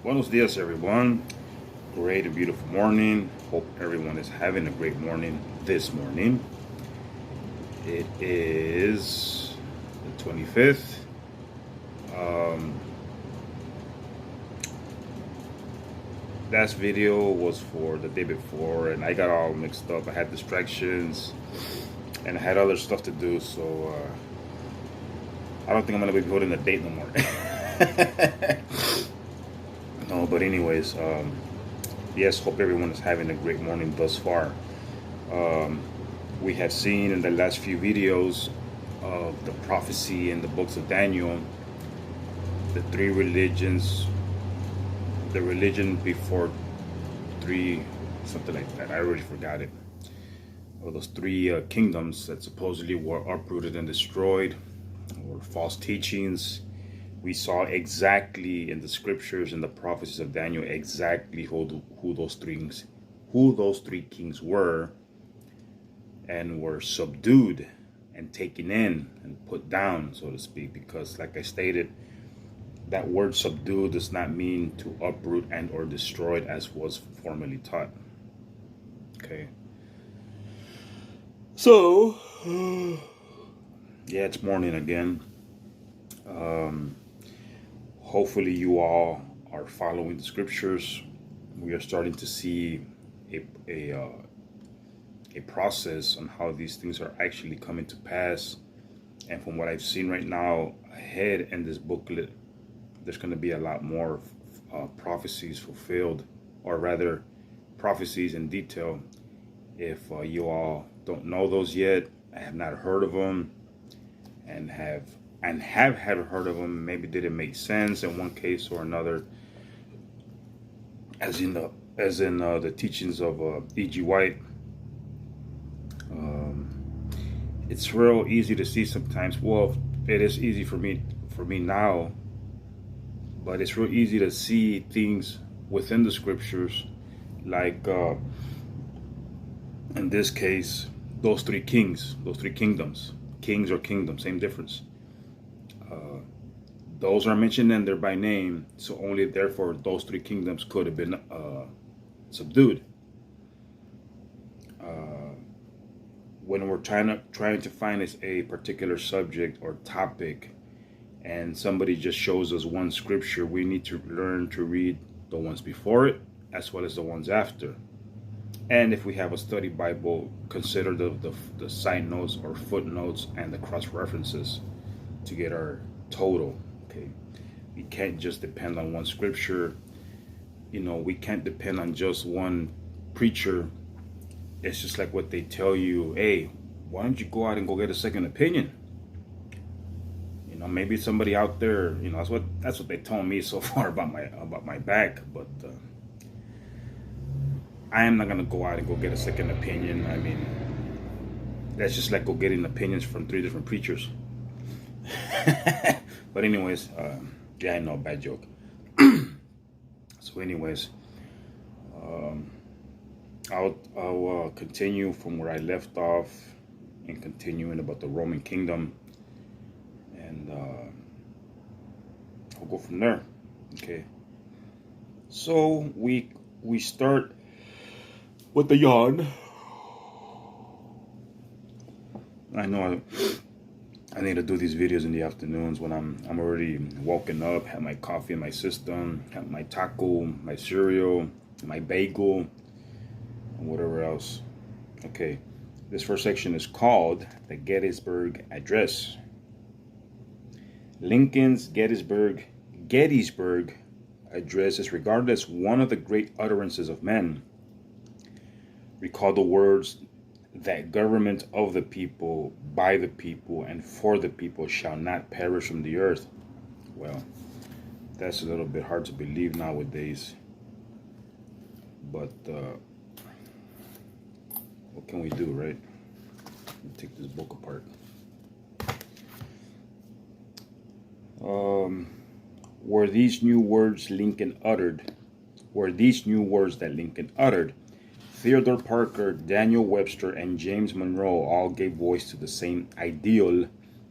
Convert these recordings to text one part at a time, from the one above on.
Buenos dias, everyone. Great and beautiful morning. Hope everyone is having a great morning this morning. It is the 25th. Last video was for the day before, and I got all mixed up. I had distractions, and I had other stuff to do, so I don't think I'm going to be putting the date no more. No, but anyways, yes, hope everyone is having a great morning thus far. We have seen in the last few videos of the prophecy in the books of Daniel, the three religions, the religion before three, something like that. I already forgot it. Or those three kingdoms that supposedly were uprooted and destroyed, or false teachings. We saw exactly in the scriptures and the prophecies of Daniel exactly who those three kings were, and were subdued and taken in and put down, so to speak, because like I stated, that word subdued does not mean to uproot and or destroyed as was formerly taught. Okay. So, yeah, it's morning again. Hopefully you all are following the scriptures. We are starting to see a process on how these things are actually coming to pass. And from what I've seen right now ahead in this booklet, there's going to be a lot more prophecies fulfilled, or rather prophecies in detail. If you all don't know those yet, I have not heard of them, and have had heard of them, maybe didn't make sense in one case or another, as in the teachings of E.G. White. It's real easy to see sometimes. Well, it is easy for me now, but it's real easy to see things within the scriptures, like in this case, those three kingdoms, kings or kingdoms, same difference. Those are mentioned in there by name, so only therefore those three kingdoms could have been subdued. When we're trying to find a particular subject or topic, and somebody just shows us one scripture, we need to learn to read the ones before it as well as the ones after. And if we have a study Bible, consider the side notes or footnotes and the cross references to get our total. Okay, we can't just depend on one scripture. We can't depend on just one preacher. It's just like what they tell you, hey, why don't you go out and go get a second opinion? Maybe somebody out there, that's what they told me so far about my back, but I am not gonna go out and go get a second opinion. I mean, that's just like go getting opinions from three different preachers. But anyways, yeah, I know, bad joke. So anyways, I'll continue from where I left off and continuing about the Roman kingdom, and I'll go from there. Okay. So we start with the yawn. I know I need to do these videos in the afternoons when I'm already woken up, have my coffee in my system, have my taco, my cereal, my bagel, and whatever else. Okay, this first section is called the Gettysburg Address. Lincoln's Gettysburg Address is regarded as one of the great utterances of men. Recall the words that government of the people, by the people, and for the people shall not perish from the earth. Well, that's a little bit hard to believe nowadays. But what can we do, right? Let me take this book apart. Were these new words that Lincoln uttered, Theodore Parker, Daniel Webster, and James Monroe all gave voice to the same ideal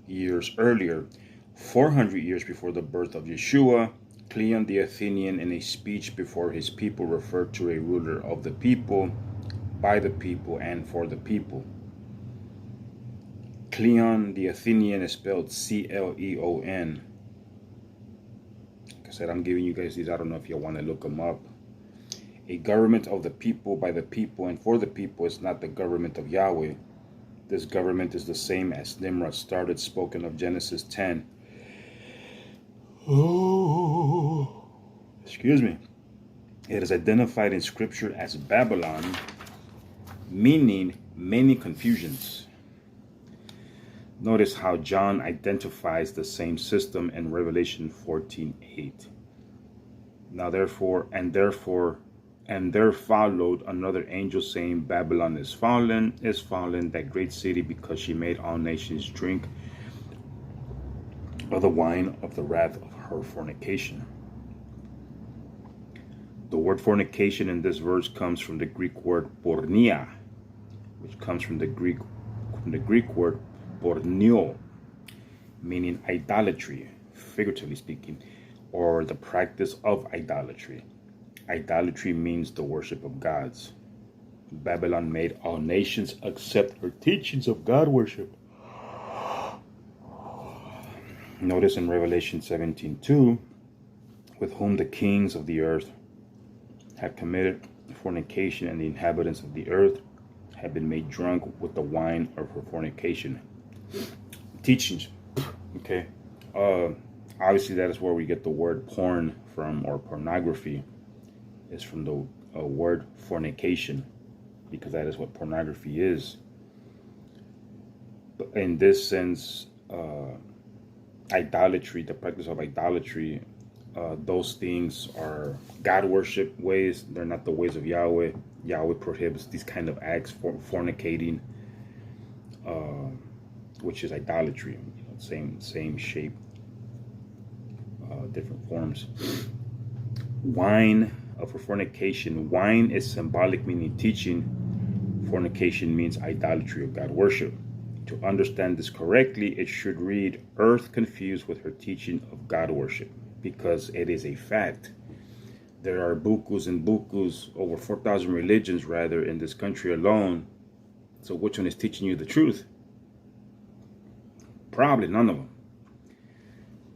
years earlier, 400 years before the birth of Yeshua, Cleon the Athenian, in a speech before his people, referred to a ruler of the people, by the people, and for the people. Cleon the Athenian is spelled Cleon. Like I said, I'm giving you guys these. I don't know if you want to look them up. A government of the people, by the people, and for the people is not the government of Yahweh. This government is the same as Nimrod started, spoken of Genesis 10. Oh, excuse me. It is identified in Scripture as Babylon, meaning many confusions. Notice how John identifies the same system in Revelation 14:8. Now therefore, and there followed another angel saying, Babylon is fallen, that great city, because she made all nations drink of the wine of the wrath of her fornication. The word fornication in this verse comes from the Greek word porneia, which comes from the Greek word porneo, meaning idolatry, figuratively speaking, or the practice of idolatry. Idolatry means the worship of gods. Babylon made all nations accept her teachings of God worship. Notice in Revelation 17:2, with whom the kings of the earth have committed fornication, and the inhabitants of the earth have been made drunk with the wine of her fornication. Teachings. Okay. Obviously, that is where we get the word porn from, or pornography. Is from the word fornication, because that is what pornography is. But in this sense, idolatry, the practice of idolatry, those things are God worship ways. They're not the ways of Yahweh. Yahweh prohibits these kind of acts, for fornicating, which is idolatry. Same shape, different forms. Wine for fornication. Wine is symbolic, meaning teaching. Fornication means idolatry of God worship. To understand this correctly, it should read earth confused with her teaching of God worship, because it is a fact. There are bukus and bukus, over 4,000 religions rather, in this country alone. So which one is teaching you the truth? Probably none of them.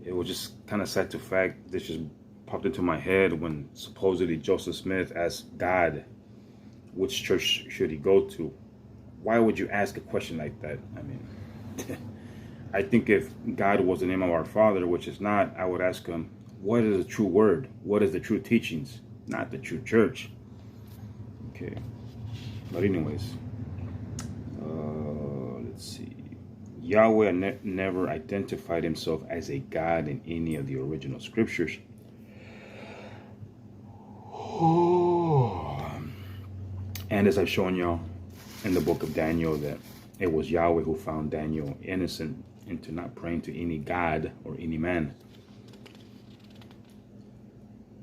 It was just kind of sad to fact. This just popped into my head when supposedly Joseph Smith asked God, which church should he go to? Why would you ask a question like that? I mean, I think if God was the name of our Father, which is not, I would ask him, what is the true word? What is the true teachings? Not the true church. Okay. But anyways, let's see. Yahweh never identified himself as a God in any of the original scriptures. And as I've shown y'all in the book of Daniel, that it was Yahweh who found Daniel innocent into not praying to any god or any man.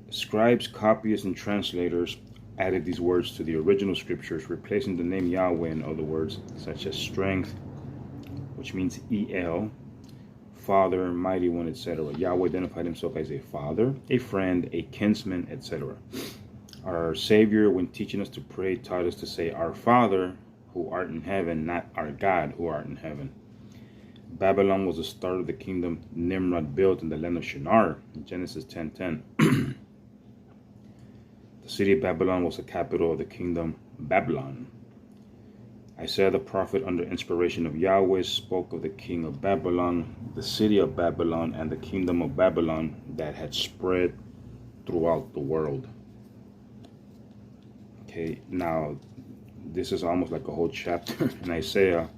Scribes, copyists, and translators added these words to the original scriptures, replacing the name Yahweh in other words, such as strength, which means El, Father, Mighty One, etc. Yahweh identified himself as a father, a friend, a kinsman, etc. Our Savior, when teaching us to pray, taught us to say, Our Father, who art in heaven, not our God, who art in heaven. Babylon was the start of the kingdom Nimrod built in the land of Shinar, in Genesis 10:10. The city of Babylon was the capital of the kingdom Babylon. Isaiah the prophet, under inspiration of Yahweh, spoke of the king of Babylon, the city of Babylon, and the kingdom of Babylon that had spread throughout the world. Okay, now this is almost like a whole chapter in Isaiah,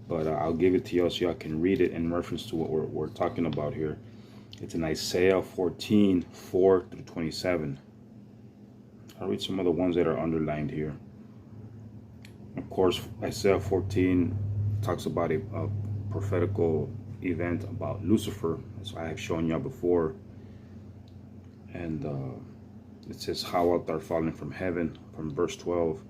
but I'll give it to y'all so y'all can read it in reference to what we're talking about here. It's in Isaiah 14:4-27. I'll read some of the ones that are underlined here. Of course, Isaiah 14 talks about a prophetical event about Lucifer, as I have shown y'all before. And it says, How art thou fallen from heaven, from verse 12.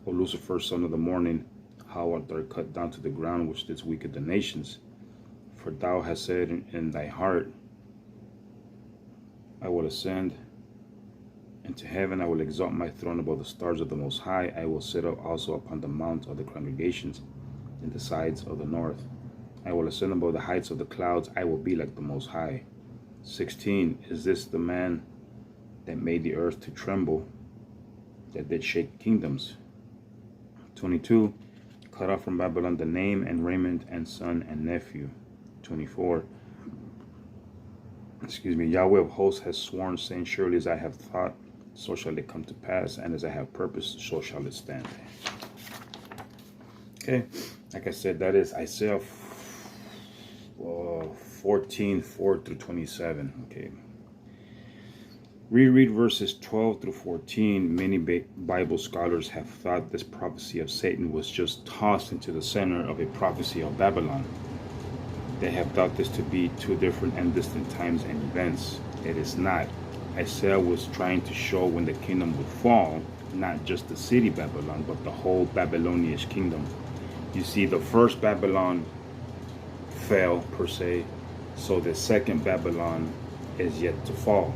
O Lucifer, son of the morning, how art thou cut down to the ground, which didst weaken the nations? For thou hast said in thy heart, I will ascend into heaven. I will exalt my throne above the stars of the Most High. I will sit up also upon the mount of the congregations in the sides of the north. I will ascend above the heights of the clouds. I will be like the Most High. 16. Is this the man that made the earth to tremble, that did shake kingdoms? 22. Cut off from Babylon the name and raiment and son and nephew. 24. Yahweh of hosts has sworn, saying, surely as I have thought, so shall it come to pass, and as I have purposed, so shall it stand. Okay, like I said, that is Isaiah 14, 4 through 27. Okay. Reread verses 12 through 14. Many Bible scholars have thought this prophecy of Satan was just tossed into the center of a prophecy of Babylon. They have thought this to be two different and distant times and events. It is not. Isaiah was trying to show when the kingdom would fall, not just the city Babylon, but the whole Babylonian kingdom. You see, the first Babylon fell, per se, so the second Babylon is yet to fall.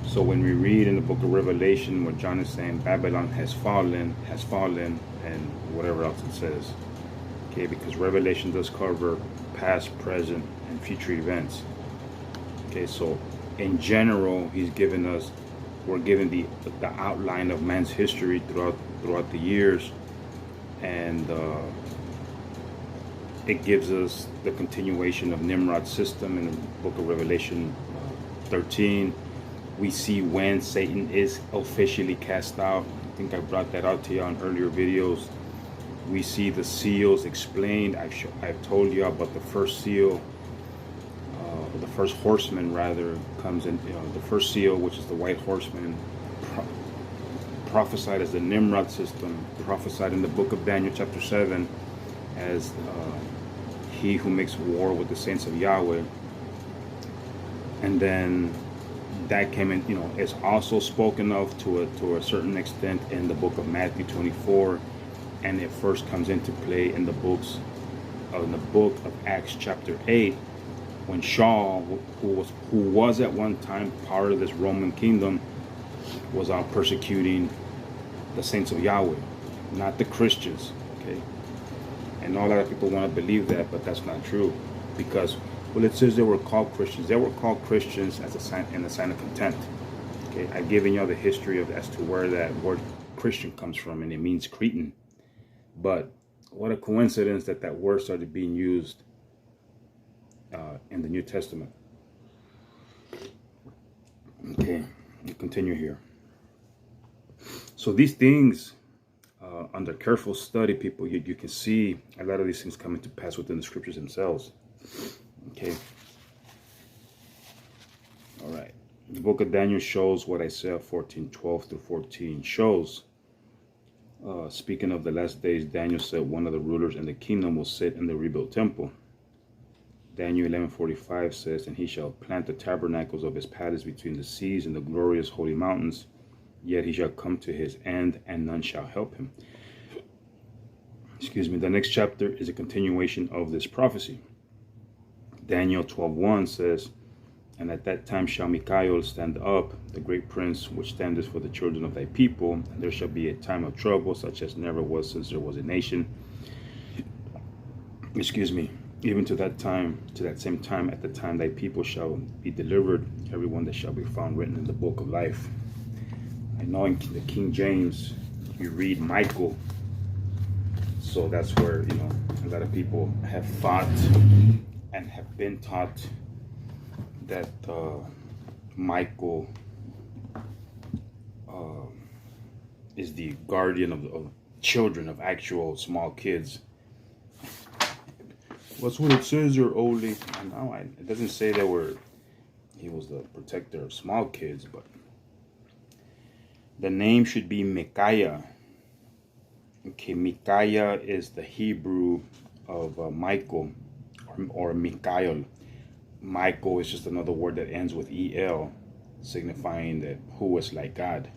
So when we read in the book of Revelation where John is saying Babylon has fallen, and whatever else it says. Okay, because Revelation does cover past, present, and future events. Okay, so in general, we're given the outline of man's history throughout the years, and it gives us the continuation of Nimrod's system in the book of Revelation 13. We see when Satan is officially cast out. I think I brought that out to you on earlier videos. We see the seals explained. I've told you about the first seal, the first horseman rather, comes in. The first seal, which is the white horseman, prophesied as the Nimrod system, prophesied in the book of Daniel chapter 7 as he who makes war with the saints of Yahweh. And then that came in, it's also spoken of to a certain extent in the book of Matthew 24, and it first comes into play in the book of Acts chapter 8, when Shaul, who was at one time part of this Roman kingdom, was out persecuting the saints of Yahweh, not the Christians. Okay, and a lot of people want to believe that, but that's not true, because it says they were called Christians. They were called Christians as a sign of contempt. Okay, I've given you all the history as to where that word Christian comes from, and it means Cretan. But what a coincidence that word started being used in the New Testament. Okay, we continue here. So these things, under careful study, people, you can see a lot of these things coming to pass within the scriptures themselves. Okay. All right. The book of Daniel shows what Isaiah 14:12 through 14 shows. Speaking of the last days, Daniel said one of the rulers in the kingdom will sit in the rebuilt temple. Daniel 11:45 says, and he shall plant the tabernacles of his palace between the seas and the glorious holy mountains. Yet he shall come to his end, and none shall help him. The next chapter is a continuation of this prophecy. Daniel 12:1 says, and at that time shall Michael stand up, the great prince, which standeth for the children of thy people, and there shall be a time of trouble, such as never was since there was a nation. Even to that same time, at the time thy people shall be delivered, everyone that shall be found written in the book of life. I know in the King James, you read Michael. So that's where, a lot of people have thought and have been taught that Michael is the guardian of children, of actual small kids. That's what it says there, Oli. No, it doesn't say he was the protector of small kids, but the name should be Micaiah. Okay, Micaiah is the Hebrew of Michael, or Michael. Michael is just another word that ends with EL, signifying that who is like God.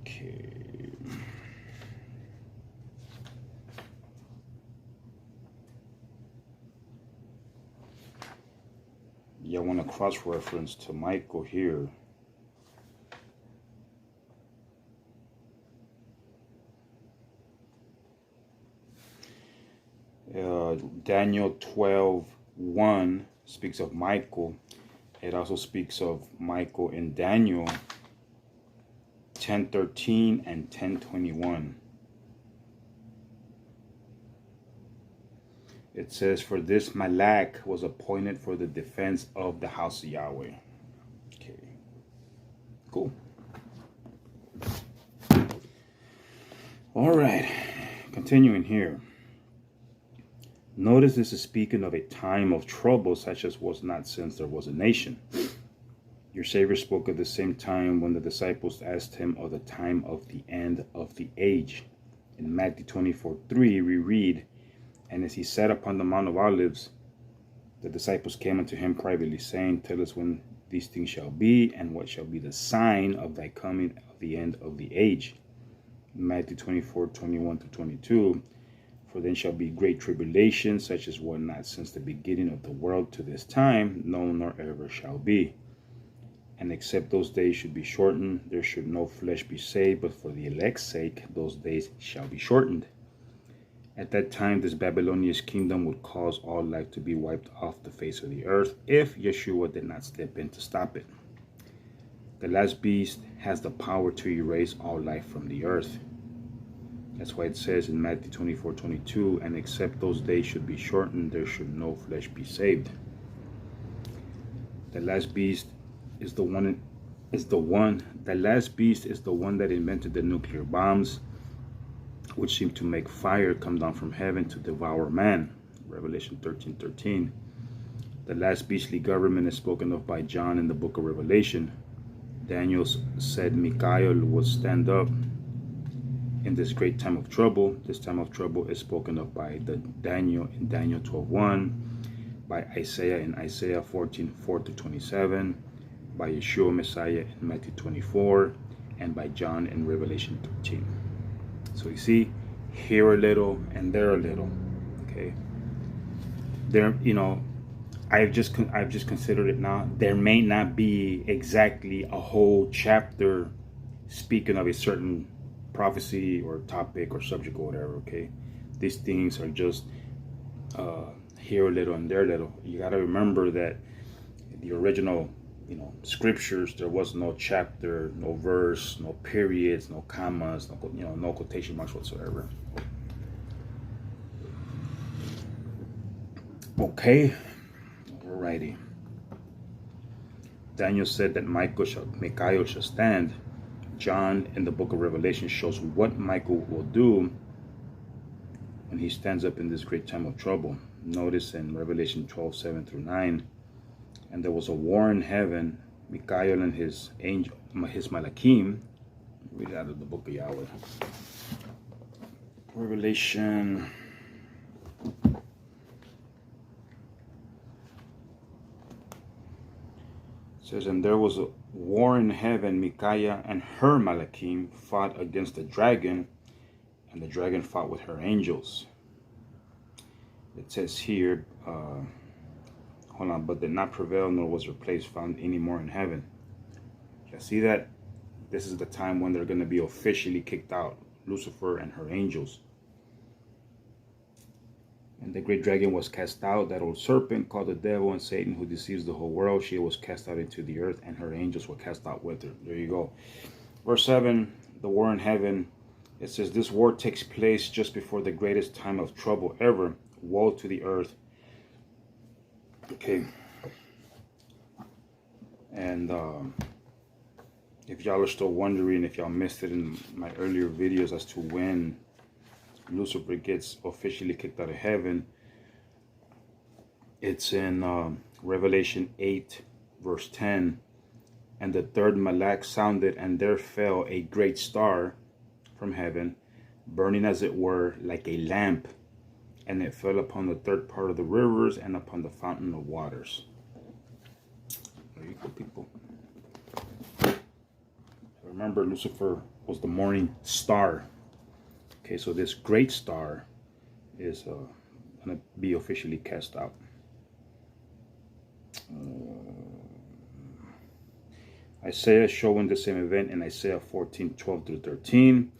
Okay. you want to cross-reference to Michael here. Daniel 12:1 speaks of Michael. It also speaks of Michael in Daniel 10:13 and 10:21. It says, "For this Malak was appointed for the defense of the house of Yahweh." Okay, cool. All right, continuing here. Notice this is speaking of a time of trouble such as was not since there was a nation. Your Savior spoke of the same time when the disciples asked him of the time of the end of the age. In Matthew 24:3, we read, "And as he sat upon the Mount of Olives, the disciples came unto him privately, saying, Tell us when these things shall be, and what shall be the sign of thy coming of the end of the age." Matthew 24:21-22, "For then shall be great tribulation, such as was not since the beginning of the world to this time, no, nor ever shall be. And except those days should be shortened, there should no flesh be saved, but for the elect's sake those days shall be shortened. At that time, this Babylonian kingdom would cause all life to be wiped off the face of the earth if Yeshua did not step in to stop it. The last beast has the power to erase all life from the earth." That's why it says in Matthew 24:22, "And except those days should be shortened, there should no flesh be saved." The last beast is the one that invented the nuclear bombs, which seem to make fire come down from heaven to devour man. Revelation 13:13. The last beastly government is spoken of by John in the book of Revelation. Daniel said Michael would stand up in this great time of trouble. This time of trouble is spoken of by Daniel in Daniel 12:1, by Isaiah in Isaiah 14:4-27, by Yeshua Messiah in Matthew 24, and by John in Revelation 13. So you see, here a little and there a little. Okay. There, I've just considered it now. There may not be exactly a whole chapter speaking of a certain prophecy or topic or subject or whatever. Okay, these things are just here a little and there a little. You got to remember that the original, scriptures, there was no chapter, no verse, no periods, no commas, no quotation marks whatsoever. Okay, alrighty. Daniel said that Michael shall stand. John in the book of Revelation shows what Michael will do when he stands up in this great time of trouble. Notice in Revelation 12:7-9, "And there was a war in heaven, Michael and his Malachim." Read out of the book of Yahweh. Revelation. It says, "And there was a war in heaven, Micaiah and her Malachim fought against the dragon, and the dragon fought with her angels." It says here, "But did not prevail, nor was her place found any more in heaven." You see that? This is the time when they're going to be officially kicked out, Lucifer and her angels. "And the great dragon was cast out, that old serpent called the devil and Satan, who deceives the whole world. She was cast out into the earth, and her angels were cast out with her." There you go. Verse 7, the war in heaven. It says, "This war takes place just before the greatest time of trouble ever. Woe to the earth." Okay. And if y'all are still wondering, if y'all missed it in my earlier videos as to when Lucifer gets officially kicked out of heaven, it's in Revelation 8 verse 10. "And the third Malak sounded, and there fell a great star from heaven, burning as it were like a lamp, and it fell upon the third part of the rivers and upon the fountain of waters." There you go, people. Remember, Lucifer was the morning star. Okay, so this great star is going to be officially cast out. Isaiah showing the same event in Isaiah 14:12-13.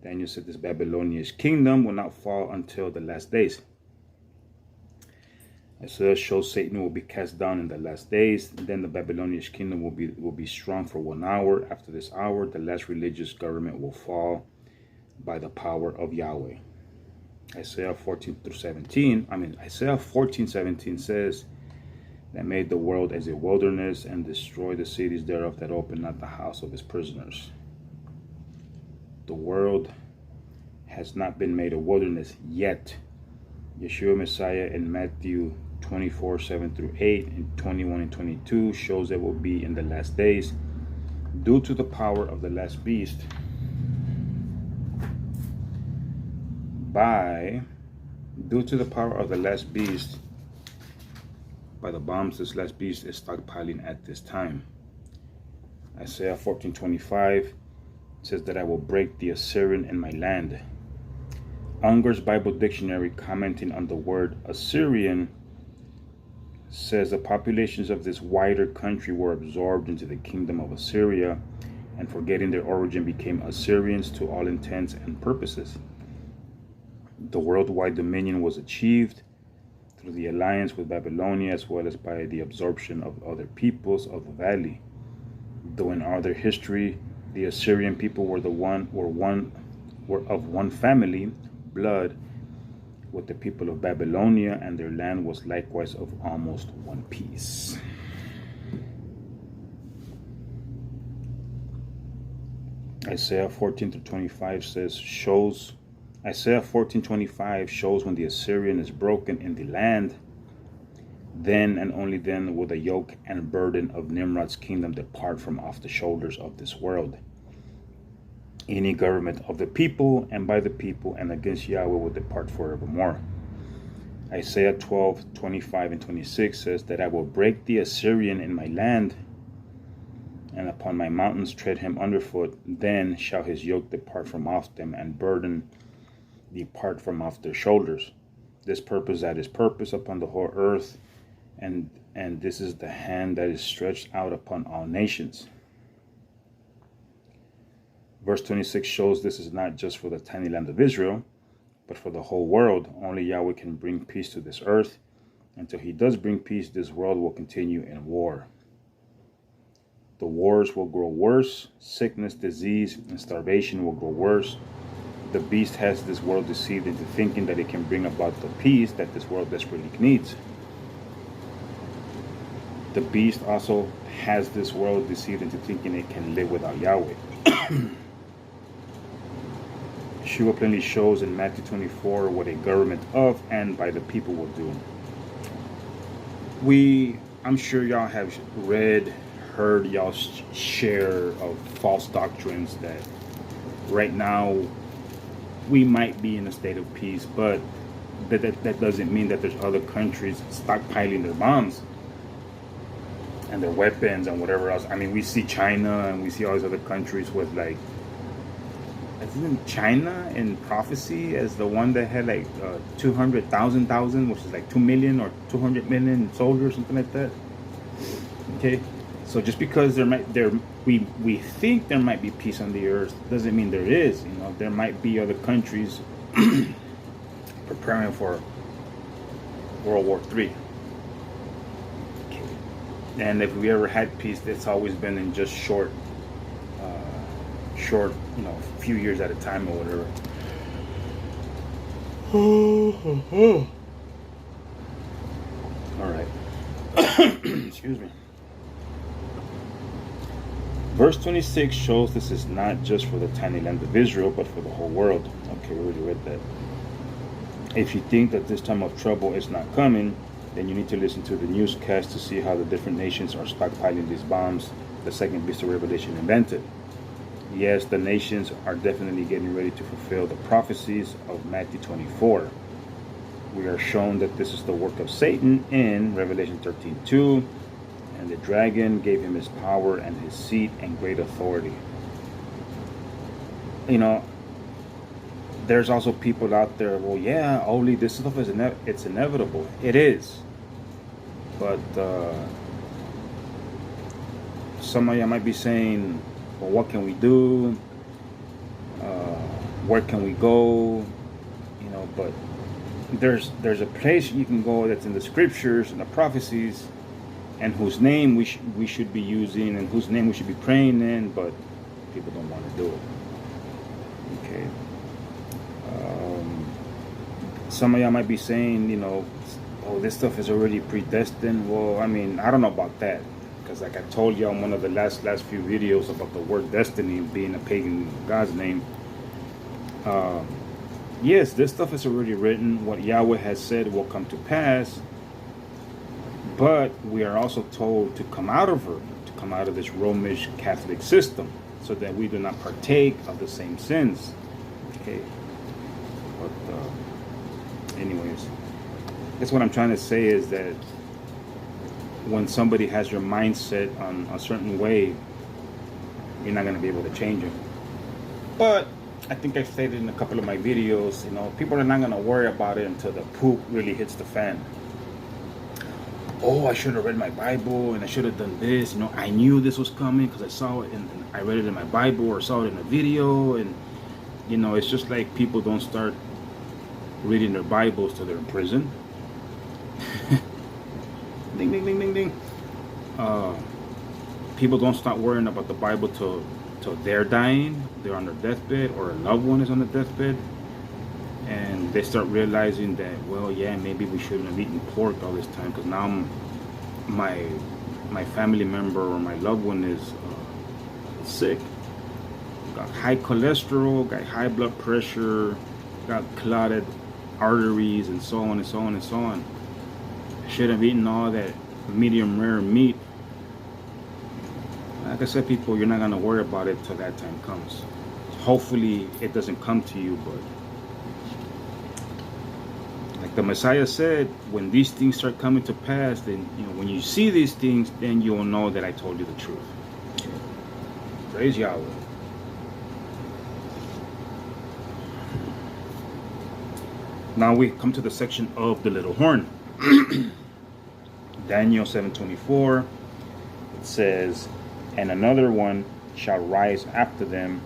Daniel said this Babylonian kingdom will not fall until the last days. Isaiah shows Satan will be cast down in the last days. Then the Babylonian kingdom will be strong for 1 hour. After this hour, the last religious government will fall by the power of Yahweh. Isaiah 14:17 says, that made the world as a wilderness and destroyed the cities thereof, that opened not the house of his prisoners. The world has not been made a wilderness yet. Yeshua Messiah in Matthew 24:7-8 and 21 and 22 shows that will be in the last days. Due to the power of the last beast, by the bombs this last beast is stockpiling at this time. Isaiah 14:25 says that I will break the Assyrian in my land. Unger's Bible Dictionary, commenting on the word Assyrian, says the populations of this wider country were absorbed into the kingdom of Assyria, and forgetting their origin became Assyrians to all intents and purposes. The worldwide dominion was achieved through the alliance with Babylonia, as well as by the absorption of other peoples of the valley. Though in other history, the Assyrian people were of one family, blood, with the people of Babylonia, and their land was likewise of almost one piece. Isaiah 14:25 shows when the Assyrian is broken in the land, then and only then will the yoke and burden of Nimrod's kingdom depart from off the shoulders of this world. Any government of the people and by the people and against Yahweh will depart forevermore. Isaiah 12:25 and 26 says that I will break the Assyrian in my land, and upon my mountains tread him underfoot. Then shall his yoke depart from off them, and burden depart from off their shoulders. This purpose that is purpose upon the whole earth, and this is the hand that is stretched out upon all nations. Verse 26 shows this is not just for the tiny land of Israel, but for the whole world. Only Yahweh can bring peace to this earth. Until he does bring peace, this world will continue in war. The wars will grow worse. Sickness, disease, and starvation will grow worse. The beast has this world deceived into thinking that it can bring about the peace that this world desperately needs. The beast also has this world deceived into thinking it can live without Yahweh. Yeshua plainly shows in Matthew 24 what a government of and by the people will do. I'm sure y'all have heard y'all share of false doctrines that right now we might be in a state of peace, but that doesn't mean that there's other countries stockpiling their bombs and their weapons and whatever else. I mean, we see China and we see all these other countries with like, isn't China in Prophecy as the one that had like 200,000, which is like 2 million or 200 million soldiers, something like that. Okay, so just because we think there might be peace on the earth doesn't mean there is. You know, there might be other countries preparing for World War III. Okay. And if we ever had peace, it's always been in just short, a few years at a time or whatever. All right. Excuse me. Verse 26 shows this is not just for the tiny land of Israel, but for the whole world. Okay, we already read that. If you think that this time of trouble is not coming, then you need to listen to the newscast to see how the different nations are stockpiling these bombs the second beast of Revelation invented. Yes, the nations are definitely getting ready to fulfill the prophecies of Matthew 24. We are shown that this is the work of Satan in Revelation 13:2, and the dragon gave him his power and his seat and great authority. You know, there's also people out there, well, yeah, only this stuff is it's inevitable. It is. But some of you might be saying, well, what can we do? Where can we go? But there's a place you can go that's in the scriptures and the prophecies, and whose name we should be using, and whose name we should be praying in, but people don't want to do it. Okay. Some of y'all might be saying, oh, this stuff is already predestined. Well, I mean, I don't know about that, because like I told y'all in one of the last few videos about the word destiny being a pagan God's name. Yes, this stuff is already written. What Yahweh has said will come to pass. But we are also told to come out of her, to come out of this Romish Catholic system, so that we do not partake of the same sins. Okay. But anyways, that's what I'm trying to say, is that when somebody has your mindset on a certain way, you're not going to be able to change it. But I think I've stated in a couple of my videos, people are not going to worry about it until the poop really hits the fan. Oh, I should have read my Bible, and I should have done this. I knew this was coming because I saw it, and I read it in my Bible or saw it in a video. And it's just like people don't start reading their Bibles till they're in prison. Ding, ding, ding, ding, ding. People don't start worrying about the Bible till they're dying, they're on their deathbed, or a loved one is on the deathbed, and they start realizing that, well, yeah, maybe we shouldn't have eaten pork all this time, because now my family member or my loved one is sick, got high cholesterol, got high blood pressure, got clotted arteries, and so on and so on and so on. I should have eaten all that medium rare meat. Like I said, people, you're not going to worry about it till that time comes. Hopefully it doesn't come to you, but like the Messiah said, when these things start coming to pass, then when you see these things, then you will know that I told you the truth. Praise Yahweh. Now we come to the section of the little horn. Daniel 7:24. It says, and another one shall rise after them,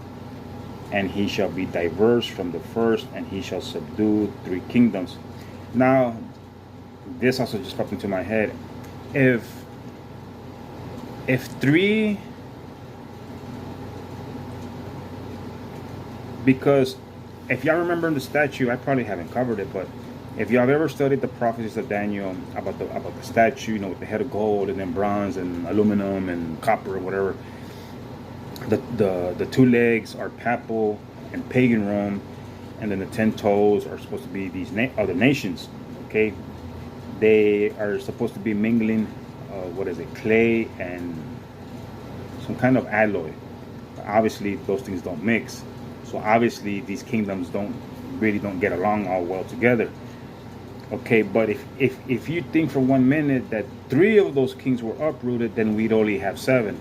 and he shall be diverse from the first, and he shall subdue 3 kingdoms. Now, this also just popped into my head. If 3, because if y'all remember in the statue, I probably haven't covered it, but if y'all have ever studied the prophecies of Daniel about the statue, with the head of gold and then bronze and aluminum and copper or whatever, the 2 legs are papal and pagan Rome, and then the 10 toes are supposed to be these other nations. Okay, they are supposed to be mingling, clay and some kind of alloy. Obviously, those things don't mix, so obviously these kingdoms don't get along all well together. Okay, but if you think for 1 minute that 3 of those kings were uprooted, then we'd only have 7.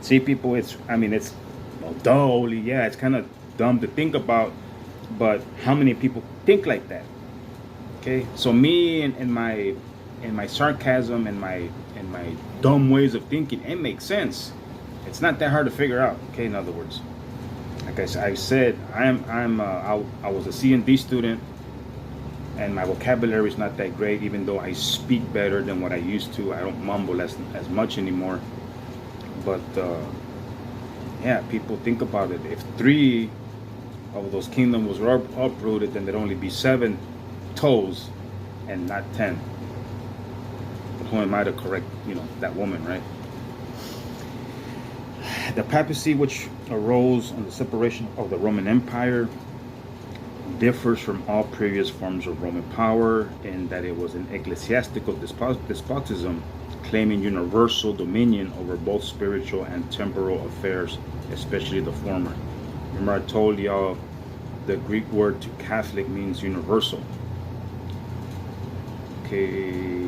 See, people, it's it's kind of dumb to think about, but how many people think like that? Okay, so me and my sarcasm and my dumb ways of thinking, it makes sense. It's not that hard to figure out. Okay, in other words, like I said, I was a C&D student, and my vocabulary is not that great, even though I speak better than what I used to. I don't mumble as much anymore. But yeah, people think about it. If 3 of those kingdoms were uprooted, then there'd only be 7 toes and not 10. But who am I to correct, that woman, right? The papacy, which arose on the separation of the Roman Empire, differs from all previous forms of Roman power in that it was an ecclesiastical despotism, claiming universal dominion over both spiritual and temporal affairs, especially the former. Remember, I told y'all the Greek word to Catholic means universal. Okay.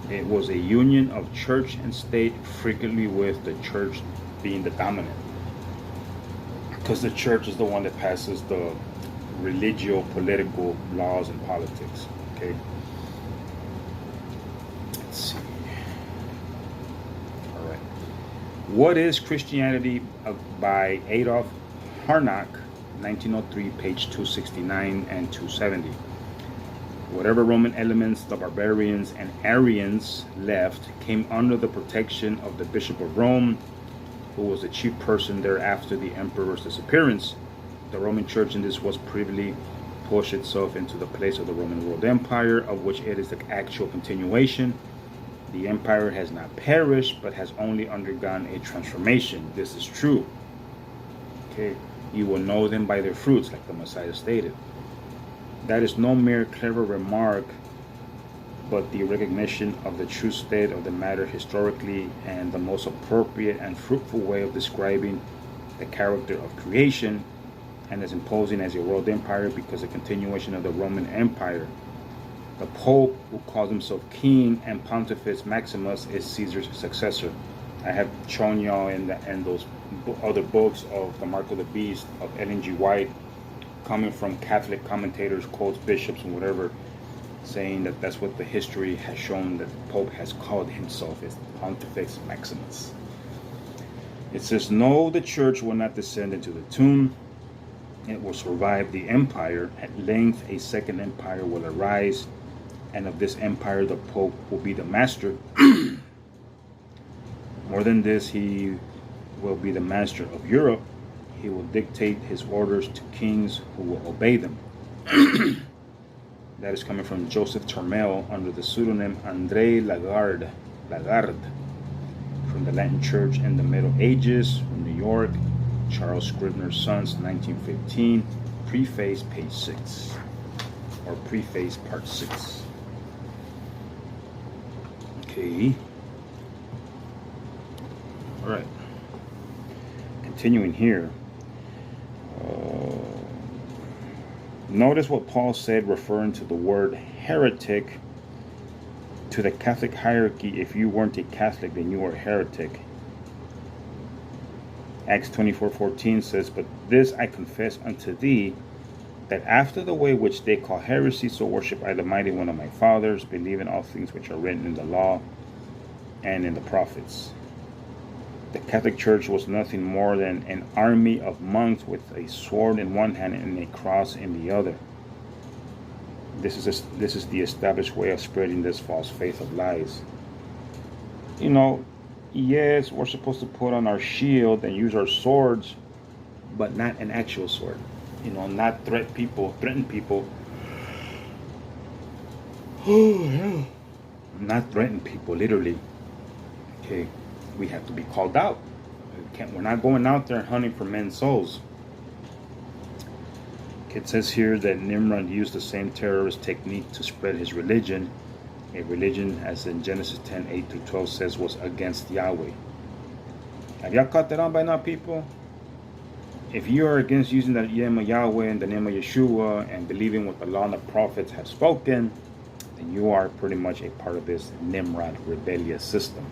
It was a union of church and state, frequently with the church being the dominant, because the church is the one that passes the religio-political laws and politics. Okay. Let's see. What is Christianity? By Adolf Harnack, 1903, page 269 and 270. Whatever Roman elements the barbarians and Arians left came under the protection of the Bishop of Rome, who was the chief person there after the emperor's disappearance. The Roman Church in this was privily pushed itself into the place of the Roman world empire, of which it is the actual continuation. The empire has not perished, but has only undergone a transformation. This is true. Okay, you will know them by their fruits, like the Messiah stated. That is no mere clever remark, but the recognition of the true state of the matter historically, and the most appropriate and fruitful way of describing the character of creation, and as imposing as a world empire, because a continuation of the Roman Empire. The Pope, who calls himself King and Pontifex Maximus, is Caesar's successor. I have shown y'all in those other books of The Mark of the Beast, of Ellen G. White, coming from Catholic commentators, quotes, bishops, and whatever, saying that that's what the history has shown, that the Pope has called himself as Pontifex Maximus. It says, no, the church will not descend into the tomb. It will survive the empire. At length, a second empire will arise, and of this empire, the Pope will be the master. More than this, he will be the master of Europe. He will dictate his orders to kings who will obey them. That is coming from Joseph Turmel under the pseudonym André Lagarde, from the Latin Church in the Middle Ages, from New York, Charles Scribner's Sons, 1915, preface, page 6, or preface, part 6. Okay. All right. Continuing here. Notice what Paul said referring to the word heretic to the Catholic hierarchy. If you weren't a Catholic, then you were a heretic. Acts 24:14 says, but this I confess unto thee, that after the way which they call heresy, so worship I the mighty one of my fathers, believing all things which are written in the law and in the prophets. The Catholic Church was nothing more than an army of monks with a sword in one hand and a cross in the other. This is the established way of spreading this false faith of lies. You know, yes, we're supposed to put on our shield and use our swords, but not an actual sword. You know, not threaten people. Oh, yeah. Not threaten people, literally. Okay, we have to be called out. We're not going out there hunting for men's souls. It says here that Nimrod used the same terrorist technique to spread his religion. A religion, as in Genesis 10:8-12 says, was against Yahweh. Have y'all caught that on by now, people? If you are against using the name of Yahweh and the name of Yeshua and believing what the law and the prophets have spoken, then you are pretty much a part of this Nimrod rebellious system.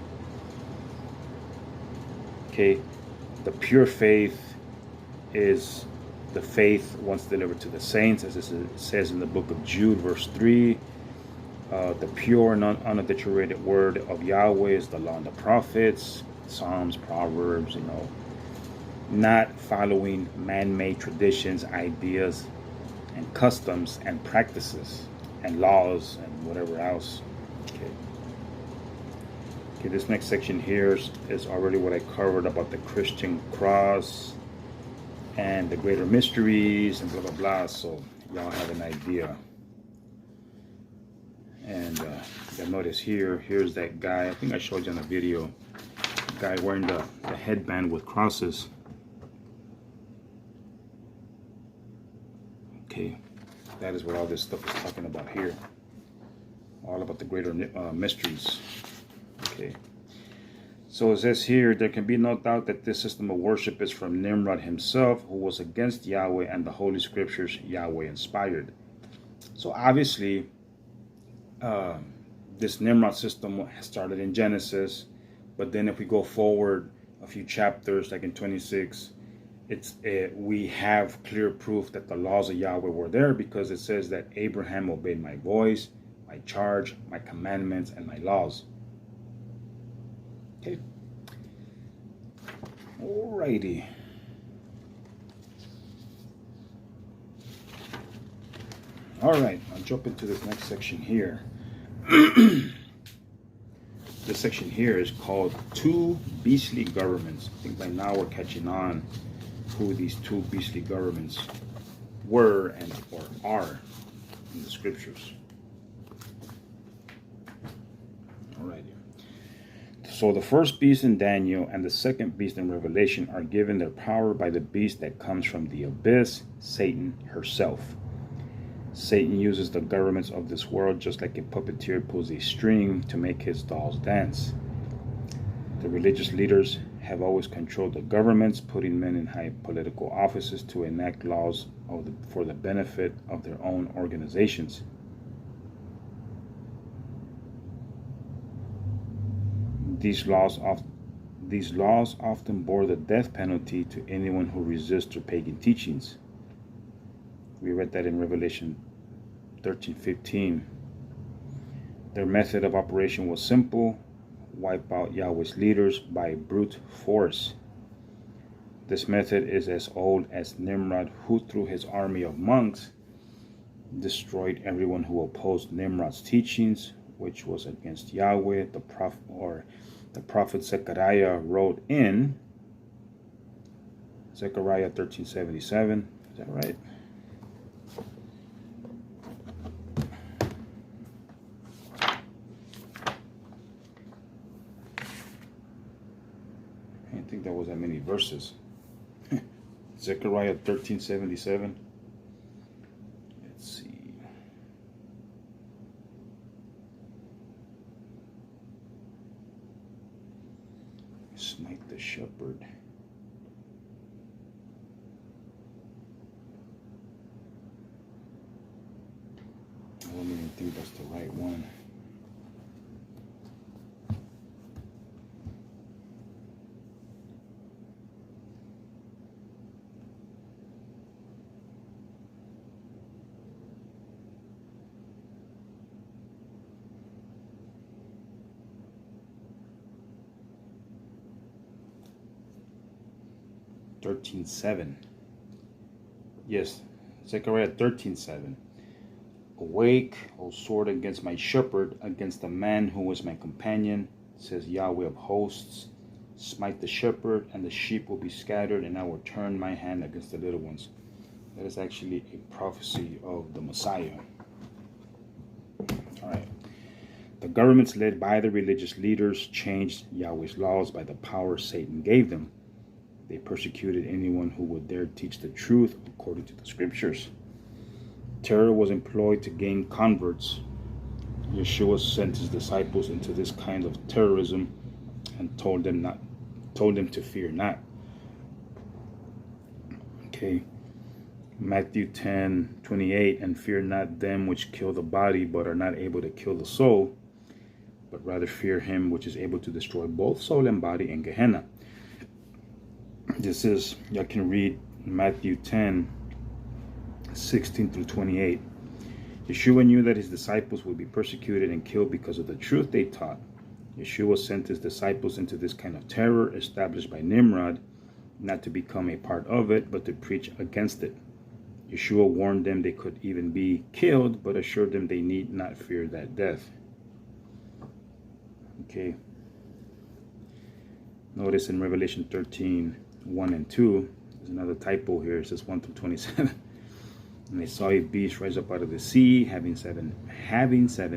Okay, the pure faith is the faith once delivered to the saints, as it says in the book of Jude, verse 3. The pure and unadulterated word of Yahweh is the law and the prophets, Psalms, Proverbs, not following man-made traditions, ideas, and customs and practices and laws and whatever else. Okay, this next section here is already what I covered about the Christian cross and the greater mysteries and blah blah blah, so y'all have an idea. And you'll notice here's that guy, I think I showed you in the video, the guy wearing the headband with crosses. Okay, that is what all this stuff is talking about here, all about the greater mysteries. Okay, so it says here, there can be no doubt that this system of worship is from Nimrod himself, who was against Yahweh and the Holy Scriptures Yahweh inspired. So obviously, this Nimrod system started in Genesis, but then if we go forward a few chapters, like in 26, we have clear proof that the laws of Yahweh were there, because it says that Abraham obeyed my voice, my charge, my commandments, and my laws. Okay. Alrighty. Alright, I'll jump into this next section here. This section here is called Two Beastly Governments. I think by now we're catching on who these two beastly governments were and or are in the scriptures. Alrighty. So the first beast in Daniel and the second beast in Revelation are given their power by the beast that comes from the abyss, Satan herself. Satan uses the governments of this world just like a puppeteer pulls a string to make his dolls dance. The religious leaders have always controlled the governments, putting men in high political offices to enact laws for the benefit of their own organizations. These laws often bore the death penalty to anyone who resists their pagan teachings. We read that in Revelation 13:15. Their method of operation was simple: wipe out Yahweh's leaders by brute force. This method is as old as Nimrod, who through his army of monks destroyed everyone who opposed Nimrod's teachings, which was against Yahweh. The prophet Zechariah wrote in Zechariah 13:77. Is that right? I didn't think there was that many verses. Zechariah 13:77. Let's see. Smite the shepherd. I don't even think that's the right one. (13:7). Yes, Zechariah 13:7. Awake, O sword, against my shepherd, against the man who is my companion, says Yahweh of hosts. Smite the shepherd, and the sheep will be scattered, and I will turn my hand against the little ones. That is actually a prophecy of the Messiah. All right. The governments led by the religious leaders changed Yahweh's laws by the power Satan gave them. They persecuted anyone who would dare teach the truth according to the scriptures. Terror was employed to gain converts. Yeshua sent his disciples into this kind of terrorism and told them to fear not. Okay. Matthew 10:28, and fear not them which kill the body but are not able to kill the soul, but rather fear him which is able to destroy both soul and body in Gehenna. This is, y'all can read Matthew 10:16-28. Yeshua knew that his disciples would be persecuted and killed because of the truth they taught. Yeshua sent his disciples into this kind of terror established by Nimrod, not to become a part of it, but to preach against it. Yeshua warned them they could even be killed, but assured them they need not fear that death. Okay. Notice in Revelation 13:1 and 2, there's another typo here. It says 1-27. And they saw a beast rise up out of the sea, having seven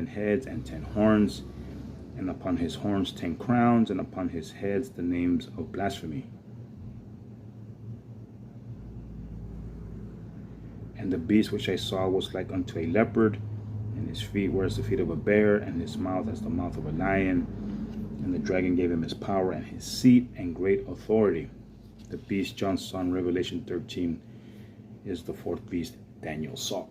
heads and 10 horns, and upon his horns 10 crowns, and upon his heads the names of blasphemy. And the beast which I saw was like unto a leopard, and his feet were as the feet of a bear, and his mouth as the mouth of a lion. And the dragon gave him his power and his seat and great authority. The beast John saw in Revelation 13 is the fourth beast Daniel saw.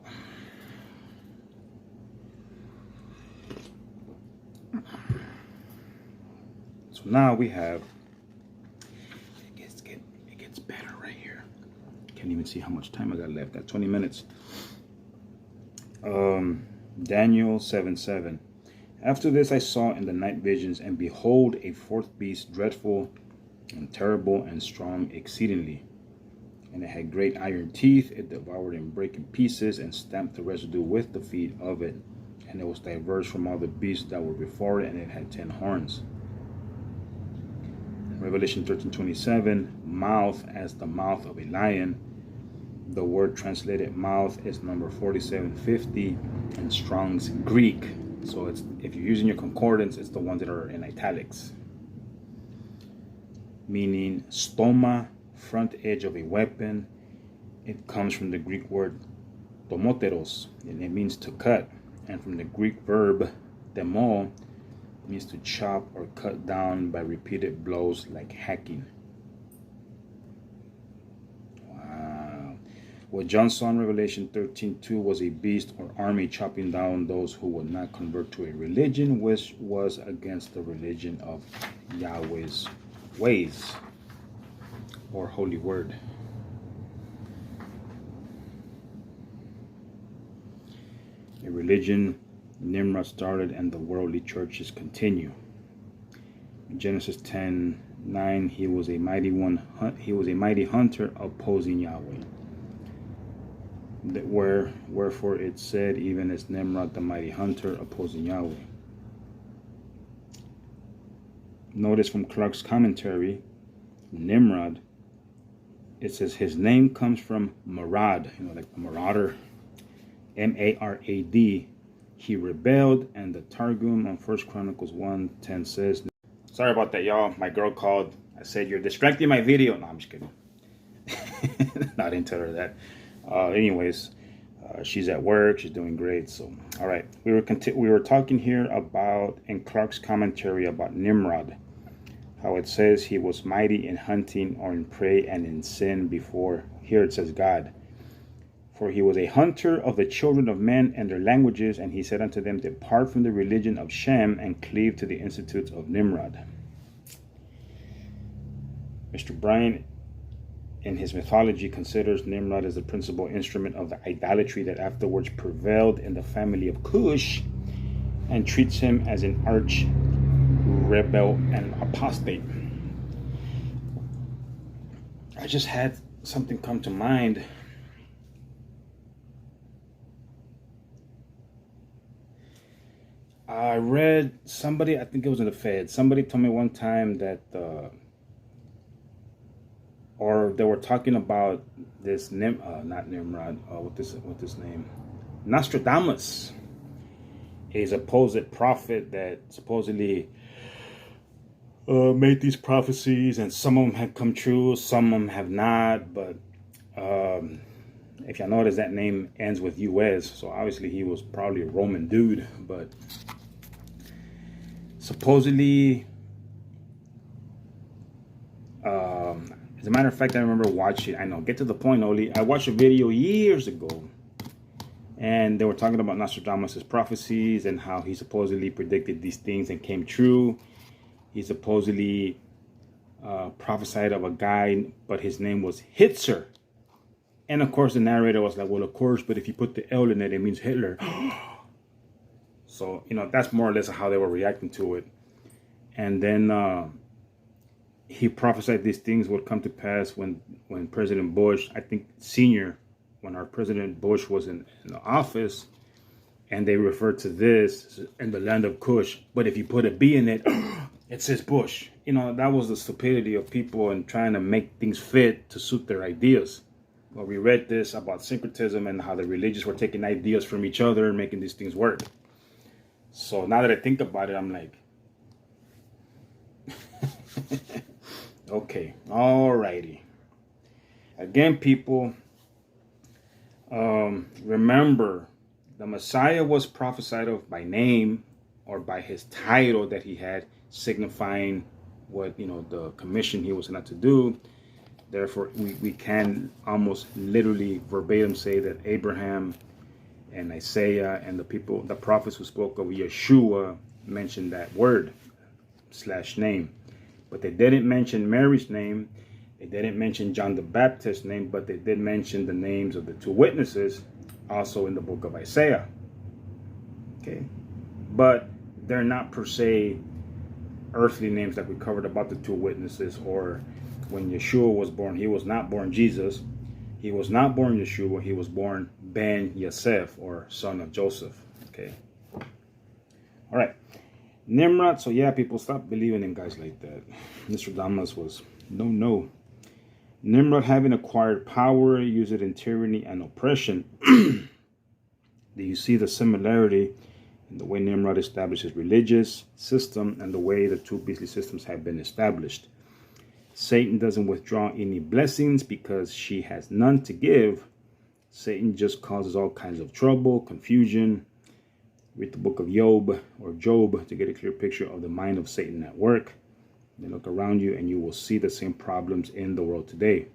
So now we have, it gets better right here. Can't even see how much time I got left. Got 20 minutes. Daniel 7:7. After this I saw in the night visions, and behold, a fourth beast, dreadful and terrible and strong exceedingly. And it had great iron teeth. It devoured and brake in pieces and stamped the residue with the feet of it. And it was diverse from all the beasts that were before it, and it had 10 horns. Revelation 13:27, mouth as the mouth of a lion. The word translated mouth is number 4750 in Strong's Greek. So it's, if you're using your concordance, it's the ones that are in italics. Meaning stoma, front edge of a weapon. It comes from the Greek word tomoteros, and it means to cut. And from the Greek verb demo, means to chop or cut down by repeated blows like hacking. Wow. What John saw in Revelation 13:2 was a beast or army chopping down those who would not convert to a religion which was against the religion of Yahweh's ways, or holy word. A religion Nimrod started and the worldly churches continue. Genesis 10:9, he was a mighty hunter opposing Yahweh. Wherefore it said, even as Nimrod the mighty hunter opposing Yahweh. Notice from Clark's commentary, Nimrod, it says his name comes from Marad, like the marauder, M-A-R-A-D. He rebelled, and the Targum on 1 Chronicles 1:10 says, sorry about that, y'all. My girl called. I said, you're distracting my video. No, I'm just kidding. Not into her that. Anyways, she's at work. She's doing great. So, all right. We were talking here about, in Clark's commentary, about Nimrod. How it says he was mighty in hunting or in prey and in sin before. Here it says God. For he was a hunter of the children of men and their languages, and he said unto them, depart from the religion of Shem and cleave to the institutes of Nimrod. Mr. Bryan, in his mythology, considers Nimrod as the principal instrument of the idolatry that afterwards prevailed in the family of Cush, and treats him as an arch rebel and apostate. I just had something come to mind. I read somebody, I think it was in the Fed, somebody told me one time that, or they were talking about this, not Nimrod, what this name? Nostradamus, a supposed prophet that supposedly made these prophecies, and some of them have come true, some of them have not, but if y'all notice, that name ends with US, so obviously he was probably a Roman dude, but supposedly, as a matter of fact, I remember watching, get to the point, Oli. I watched a video years ago, and they were talking about Nostradamus' prophecies and how he supposedly predicted these things and came true. He supposedly prophesied of a guy, but his name was Hitzer. And of course, the narrator was like, well, of course, but if you put the L in it, it means Hitler. So, that's more or less how they were reacting to it. And then he prophesied these things would come to pass when President Bush, I think Senior, when our President Bush was in the office, and they referred to this in the land of Cush. But if you put a B in it, it says Bush. That was the stupidity of people and trying to make things fit to suit their ideas. Well, we read this about syncretism and how the religious were taking ideas from each other and making these things work. So now that I think about it, I'm like, okay, alrighty. Again, people, remember, the Messiah was prophesied of by name or by his title that he had, signifying what, the commission he was not to do. Therefore, we can almost literally verbatim say that Abraham and Isaiah and the prophets who spoke of Yeshua mentioned that word / name. But they didn't mention Mary's name. They didn't mention John the Baptist's name, but they did mention the names of the two witnesses also in the book of Isaiah. Okay. But they're not per se earthly names that we covered about the two witnesses, or when Yeshua was born, he was not born Jesus. He was not born Yeshua. He was born Ben Yosef, or son of Joseph. Okay. All right. Nimrod. So yeah, people, stop believing in guys like that. Nostradamus was no. Nimrod, having acquired power, used it in tyranny and oppression. Do you see the similarity in the way Nimrod established his religious system and the way the two beastly systems have been established? Satan doesn't withdraw any blessings because she has none to give. Satan just causes all kinds of trouble, confusion. Read the book of Job to get a clear picture of the mind of Satan at work. Then look around you and you will see the same problems in the world today.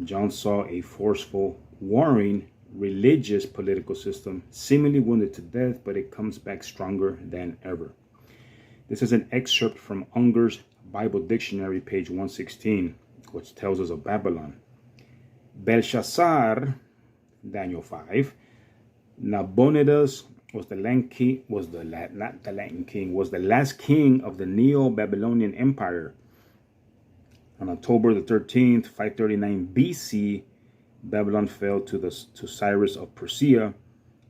John saw a forceful, warring, religious political system seemingly wounded to death, but it comes back stronger than ever. This is an excerpt from Unger's Bible Dictionary, page 116, which tells us of Babylon. Belshazzar, Daniel 5, Nabonidus was the last king of the Neo-Babylonian Empire. On October the 13th, 539 BC, Babylon fell to Cyrus of Persia,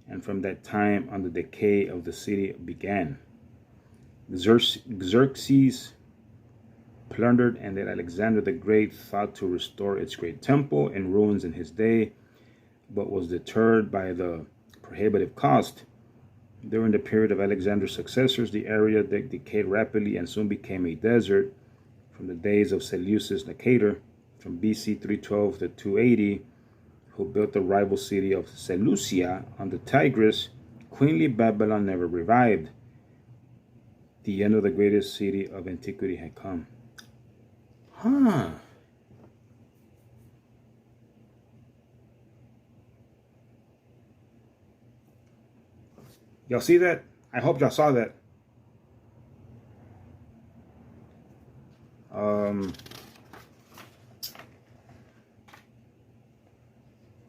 and from that time on the decay of the city began. Xerxes plundered, and that Alexander the Great thought to restore its great temple in ruins in his day, but was deterred by the prohibitive cost. During the period of Alexander's successors, the area decayed rapidly and soon became a desert. From the days of Seleucus Nicator, from BC 312 to 280, who built the rival city of Seleucia on the Tigris, queenly Babylon never revived. The end of the greatest city of antiquity had come. Y'all see that? I hope y'all saw that.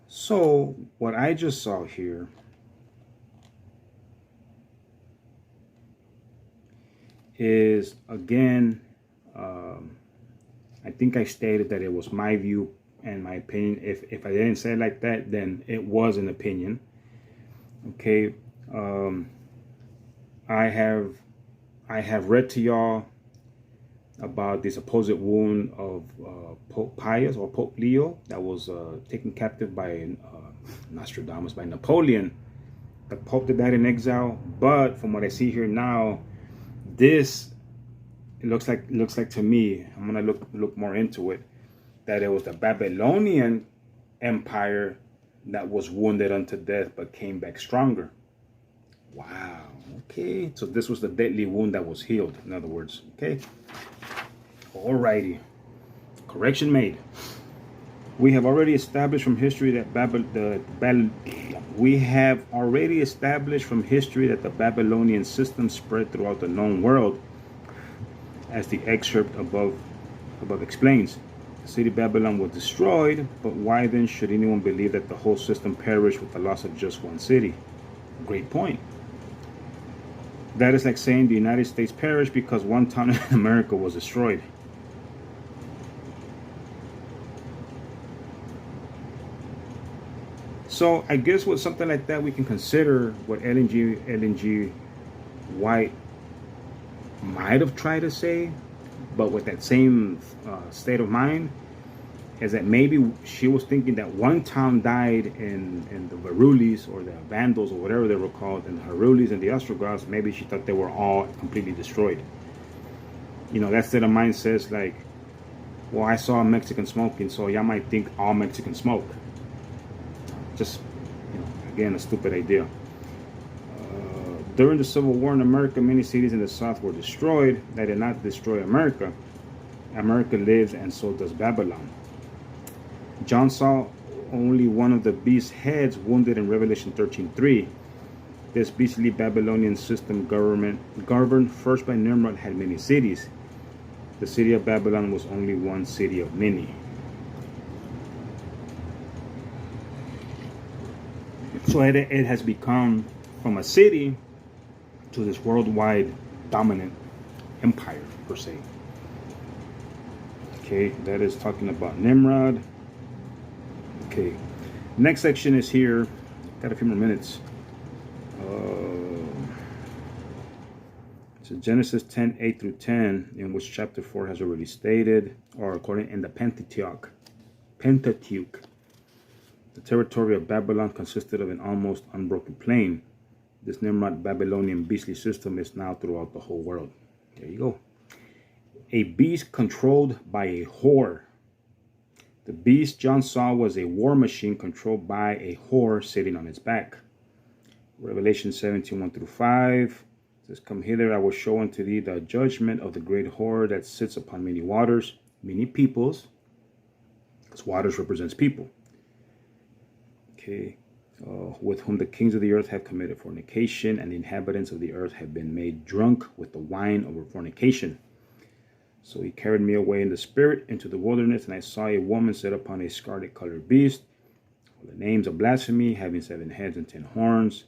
So what I just saw here is, again, I think I stated that it was my view and my opinion. If I didn't say it like that, then it was an opinion. Okay. I have read to y'all about the supposed wound of Pope Pius, or Pope Leo, that was taken captive by Nostradamus, by Napoleon. The Pope did that in exile, but from what I see here now, this it looks like to me, I'm gonna look more into it, that it was the Babylonian Empire that was wounded unto death but came back stronger. Wow. Okay, so this was the deadly wound that was healed, in other words. Okay. Alrighty. Correction made. We have already established from history that the Babylonian system spread throughout the known world, as the excerpt above explains. The city of Babylon was destroyed, but why then should anyone believe that the whole system perished with the loss of just one city? Great point. That is like saying the United States perished because one town in America was destroyed. So I guess with something like that, we can consider what Ellen G. White might have tried to say, but with that same state of mind, is that maybe she was thinking that one town died in the Varulis, or the Vandals, or whatever they were called, and the Harulis and the Ostrogoths. Maybe she thought they were all completely destroyed. You know, that state of mind says like, well, I saw a Mexican smoking, so y'all might think all Mexicans smoke. Just, you know, again, a stupid idea. During the Civil War in America, many cities in the South were destroyed. That did not destroy America. America lives, and so does Babylon. John saw only one of the beast's heads wounded in Revelation 13:3. This beastly Babylonian system governed first by Nimrod had many cities. The city of Babylon was only one city of many. So it has become from a city to this worldwide dominant empire, per se. Okay, that is talking about Nimrod. Okay, next section is here. Got a few more minutes. So Genesis 10, 8 through 10, in which chapter 4 has already stated, or according in the Pentateuch. The territory of Babylon consisted of an almost unbroken plain. This Nimrod Babylonian beastly system is now throughout the whole world. There you go. A beast controlled by a whore. The beast John saw was a war machine controlled by a whore sitting on its back. Revelation 17, 1 through 5 says, Come hither, I will show unto thee the judgment of the great whore that sits upon many waters, many peoples, because waters represents people. Okay, with whom the kings of the earth have committed fornication, and the inhabitants of the earth have been made drunk with the wine of her fornication. So he carried me away in the spirit into the wilderness, and I saw a woman set upon a scarlet-colored beast, with the names of blasphemy, having 7 heads and 10 horns.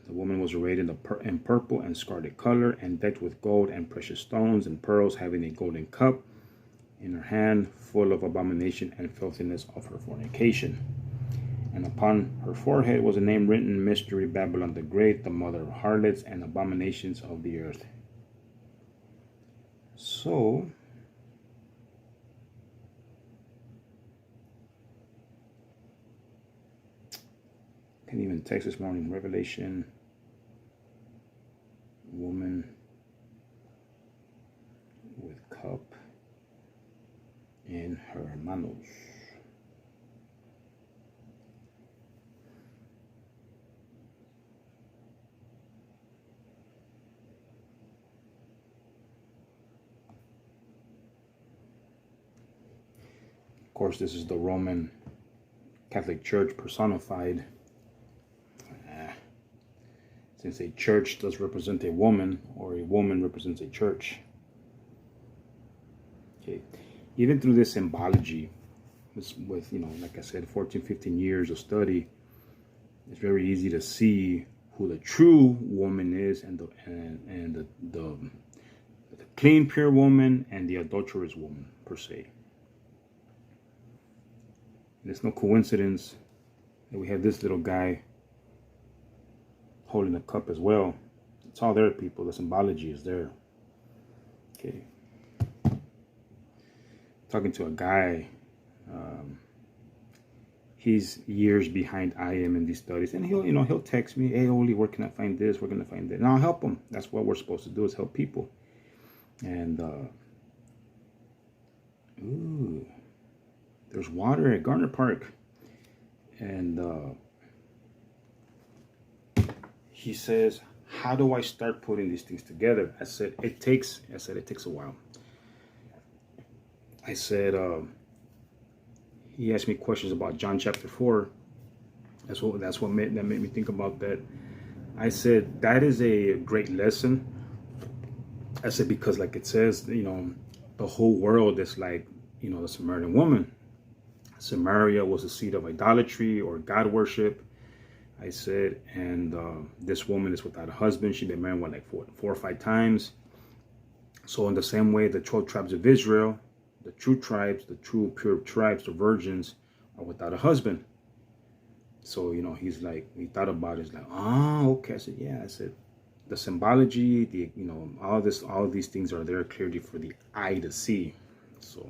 The woman was arrayed in purple and scarlet color, and decked with gold and precious stones and pearls, having a golden cup in her hand, full of abomination and filthiness of her fornication. And upon her forehead was a name written, Mystery Babylon the Great, the mother of harlots and abominations of the earth. So, I can't even text this morning. Revelation, woman with cup in her manos. Of course, this is the Roman Catholic Church personified. Since a church does represent a woman, or a woman represents a church. Okay, even through this symbology, with like I said, 14, 15 years of study, it's very easy to see who the true woman is, and the clean, pure woman, and the adulterous woman, per se. And it's no coincidence that we have this little guy holding a cup as well. It's all there, people. The symbology is there. Okay. Talking to a guy. He's years behind I am in these studies, and he'll text me, "Hey, Oli, where can I find this? Where can I find that?" And I'll help him. That's what we're supposed to do, is help people. And there's water at Garner Park, and he says, "How do I start putting these things together?" I said, it takes a while. I said, he asked me questions about John chapter 4. That's what made me think about that. I said, that is a great lesson. I said, because like it says, the whole world is like, the Samaritan woman. Samaria was the seat of idolatry or God worship. I said, and this woman is without a husband. She's been married, like four or five times. So in the same way, the 12 tribes of Israel, the true tribes, the true pure tribes, the virgins, are without a husband. So, he's like, he thought about it. He's like, oh, okay. I said, yeah. I said, the symbology, all these things are there clearly for the eye to see. So,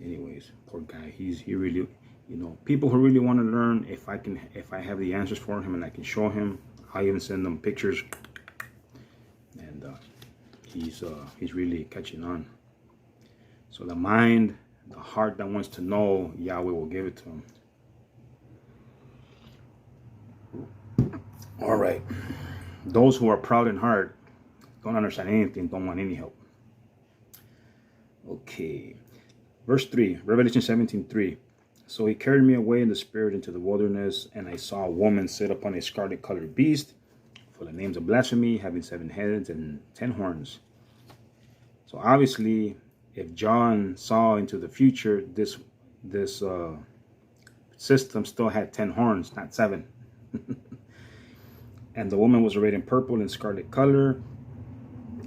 anyways, poor guy. He really, people who really want to learn, if I have the answers for him and I can show him, I'll even send them pictures. And he's really catching on. So the mind, the heart that wants to know, Yahweh will give it to him. All right. Those who are proud in heart, don't understand anything, don't want any help. Okay. Verse 3, Revelation 17:3. So he carried me away in the spirit into the wilderness, and I saw a woman sit upon a scarlet-colored beast, full of names of blasphemy, having 7 heads and 10 horns. So obviously, if John saw into the future, this system still had 10 horns, not 7. And the woman was arrayed in purple and scarlet color,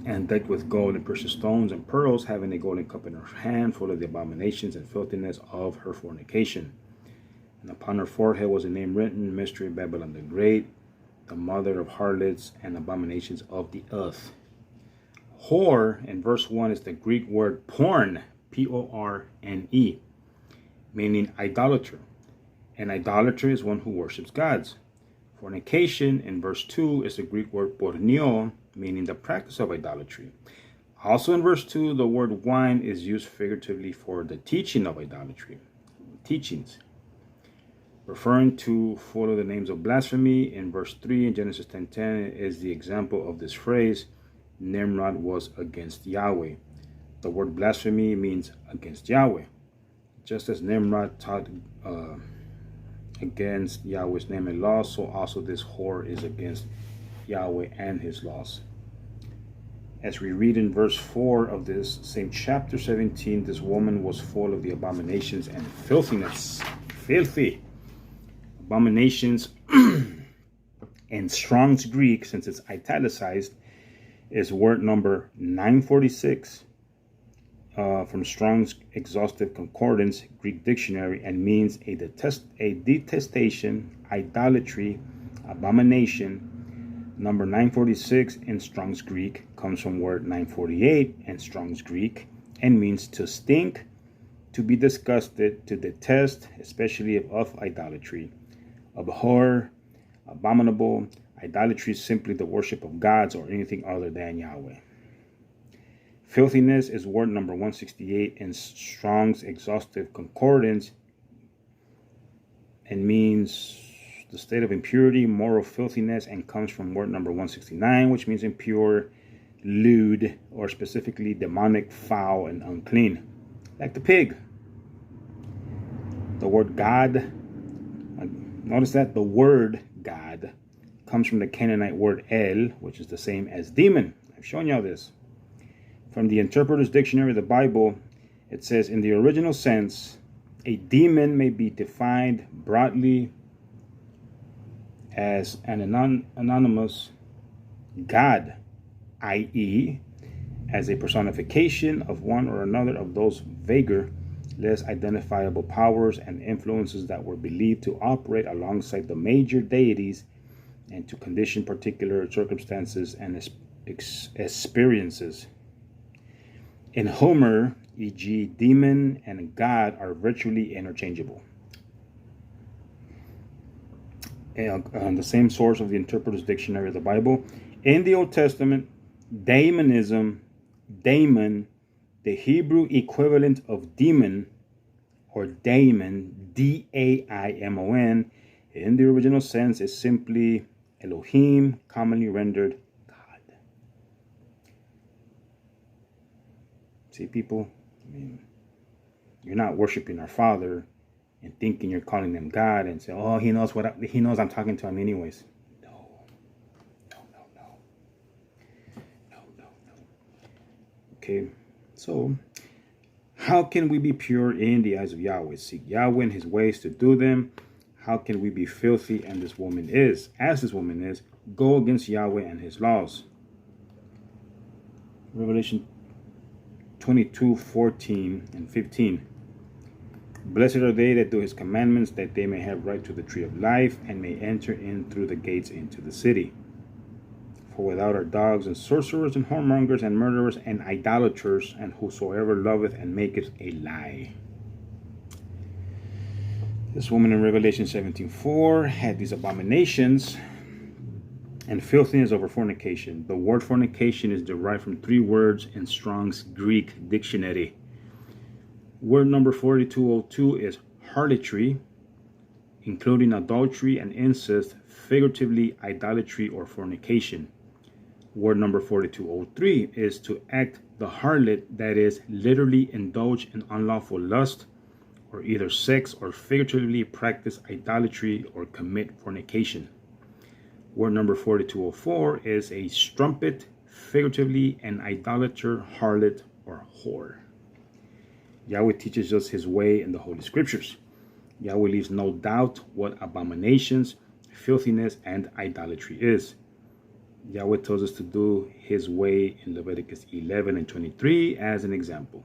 and decked with gold and precious stones and pearls, having a golden cup in her hand, full of the abominations and filthiness of her fornication. And upon her forehead was a name written, Mystery Babylon the Great, the mother of harlots and abominations of the earth. Whore, in verse 1, is the Greek word porn, P-O-R-N-E, meaning idolater. An idolater is one who worships gods. Fornication, in verse 2, is the Greek word pornio, meaning the practice of idolatry. Also in verse 2, the word wine is used figuratively for the teaching of idolatry. Teachings. Referring to full of the names of blasphemy, in verse 3 in Genesis 10:10 is the example of this phrase, Nimrod was against Yahweh. The word blasphemy means against Yahweh. Just as Nimrod taught against Yahweh's name and laws, so also this whore is against Yahweh and his laws. As we read in verse 4 of this same chapter 17, this woman was full of the abominations and filthiness. Filthy. Abominations in Strong's Greek, since it's italicized, is word number 946 from Strong's Exhaustive Concordance Greek Dictionary, and means a detestation, idolatry, abomination. Number 946 in Strong's Greek comes from word 948 in Strong's Greek and means to stink, to be disgusted, to detest, especially of idolatry. Abhor, abominable. Idolatry is simply the worship of gods or anything other than Yahweh. Filthiness is word number 168 in Strong's Exhaustive Concordance and means the state of impurity, moral filthiness, and comes from word number 169, which means impure, lewd, or specifically demonic, foul, and unclean, like the pig. The word God, notice that the word God comes from the Canaanite word El, which is the same as demon. I've shown y'all this. From the Interpreter's Dictionary of the Bible, it says, in the original sense, a demon may be defined broadly as an anonymous god, i.e., as a personification of one or another of those vaguer, less identifiable powers and influences that were believed to operate alongside the major deities and to condition particular circumstances and experiences. In Homer, e.g., demon and god are virtually interchangeable. On the same source of the Interpreter's Dictionary of the Bible, in the Old Testament, daemon, the Hebrew equivalent of demon, or daimon, D-A-I-M-O-N, in the original sense is simply Elohim, commonly rendered God. See, people, I mean, you're not worshiping our Father and thinking you're calling them God and say, oh, he knows I'm talking to him anyways. No. Okay, so how can we be pure in the eyes of Yahweh? Seek Yahweh and his ways to do them. How can we be filthy as this woman is? Go against Yahweh and his laws. Revelation 22:14 and 15. Blessed are they that do his commandments, that they may have right to the tree of life, and may enter in through the gates into the city. For without are dogs and sorcerers and whoremongers and murderers and idolaters, and whosoever loveth and maketh a lie. This woman in Revelation 17:4 had these abominations and filthiness over fornication. The word fornication is derived from 3 words in Strong's Greek dictionary. Word number 4202 is harlotry, including adultery and incest, figuratively idolatry or fornication. Word number 4203 is to act the harlot, that is, literally indulge in unlawful lust, or either sex or figuratively practice idolatry or commit fornication. Word number 4204 is a strumpet, figuratively an idolater, harlot, or whore. Yahweh teaches us his way in the Holy Scriptures. Yahweh leaves no doubt what abominations, filthiness, and idolatry is. Yahweh tells us to do his way in Leviticus 11 and 23 as an example.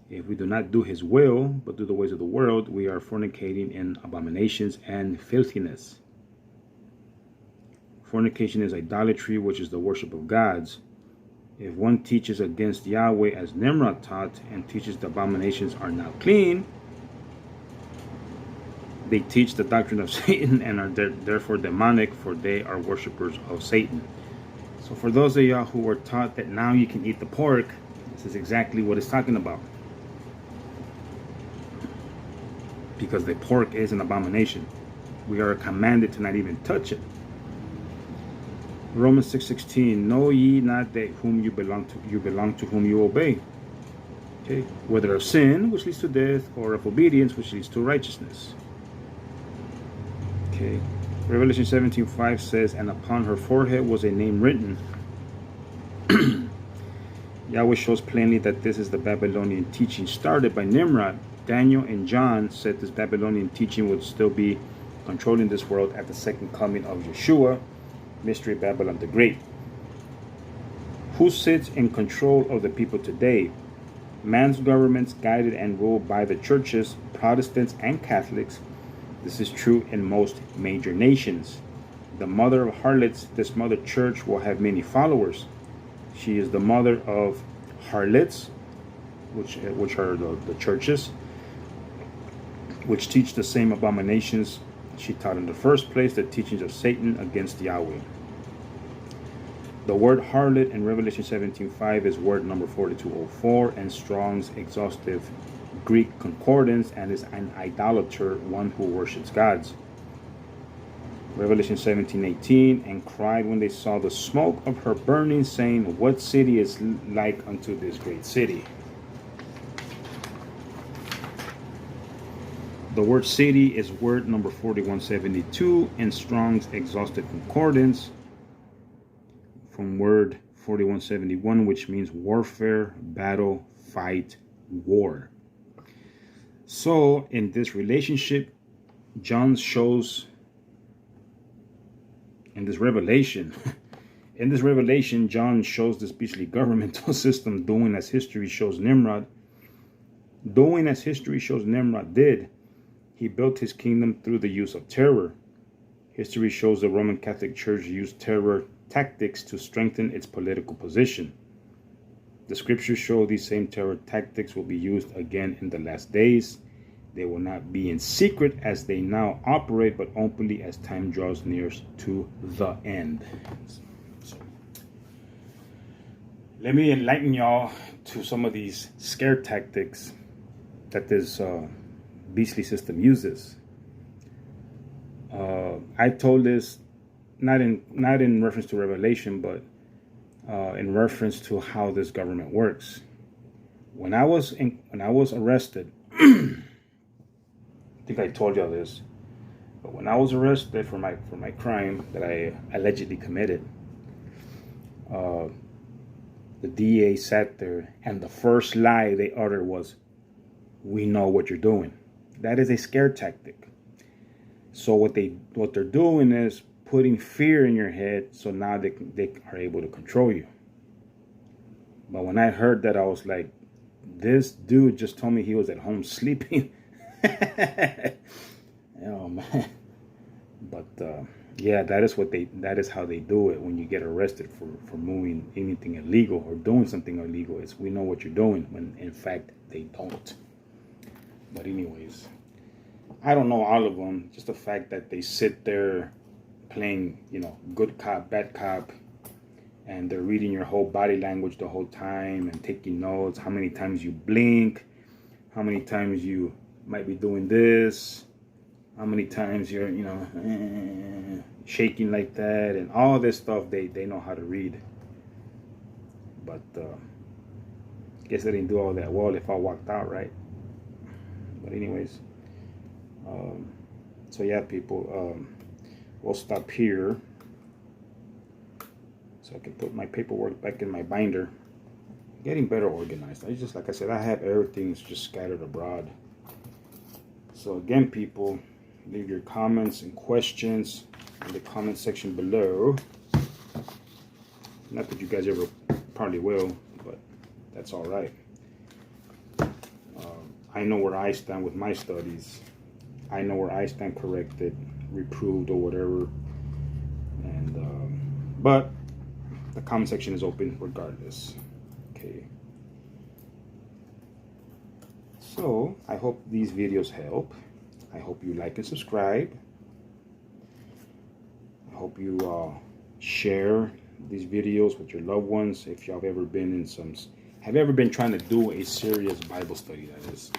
If we do not do his will, but do the ways of the world, we are fornicating in abominations and filthiness. Fornication is idolatry, which is the worship of gods. If one teaches against Yahweh as Nimrod taught and teaches the abominations are now clean, they teach the doctrine of Satan and are therefore demonic, for they are worshippers of Satan. So for those of y'all who were taught that now you can eat the pork, this is exactly what it's talking about. Because the pork is an abomination. We are commanded to not even touch it. Romans 6:16, know ye not that whom you belong to whom you obey. Okay, whether of sin, which leads to death, or of obedience, which leads to righteousness. Okay, Revelation 17:5 says, and upon her forehead was a name written. Yahweh shows plainly that this is the Babylonian teaching started by Nimrod. Daniel and John said this Babylonian teaching would still be controlling this world at the second coming of Yeshua, Mystery Babylon the Great. Who sits in control of the people today? Man's governments guided and ruled by the churches, Protestants and Catholics. This is true in most major nations. The mother of harlots, this mother church, will have many followers. She is the mother of harlots, which are the churches, which teach the same abominations she taught in the first place, the teachings of Satan against Yahweh. The word harlot in Revelation 17:5 is word number 4204 and Strong's exhaustive Greek concordance, and is an idolater, one who worships gods. Revelation 17:18, and cried when they saw the smoke of her burning, saying, what city is like unto this great city? The word city is word number 4172 in Strong's exhaustive concordance, from word 4171, which means warfare, battle, fight, war. So in this relationship, John shows in this revelation, John shows this beastly governmental system doing as history shows Nimrod did. He built his kingdom through the use of terror. History shows the Roman Catholic Church used terror tactics to strengthen its political position. The scriptures show these same terror tactics will be used again in the last days. They will not be in secret as they now operate, but openly as time draws near to the end. So, let me enlighten y'all to some of these scare tactics that this beastly system uses. I told this not in reference to Revelation, but in reference to how this government works. When I was arrested, I think I told y'all this, but when I was arrested for my crime that I allegedly committed, the DA sat there, and the first lie they uttered was, "We know what you're doing." That is a scare tactic. So what they're doing is putting fear in your head, so now they are able to control you. But when I heard that, I was like, this dude just told me he was at home sleeping. Oh man. But yeah, that is how they do it when you get arrested for moving anything illegal or doing something illegal. Is we know what you're doing, when in fact they don't. But anyways, I don't know all of them. Just the fact that they sit there playing, good cop, bad cop, and they're reading your whole body language the whole time and taking notes, how many times you blink, how many times you might be doing this, how many times you're, shaking like that, and all this stuff they know how to read. But I guess I didn't do all that well if I walked out, right? But anyways, so yeah, people, we'll stop here so I can put my paperwork back in my binder. Getting better organized. Like I said, I have everything just scattered abroad. So again, people, leave your comments and questions in the comment section below. Not that you guys ever probably will, but that's all right. I know where I stand with my studies. I know where I stand corrected, reproved, or whatever. And but the comment section is open regardless. Okay. So I hope these videos help. I hope you like and subscribe. I hope you share these videos with your loved ones. If y'all have ever been in have ever been trying to do a serious Bible study, that is.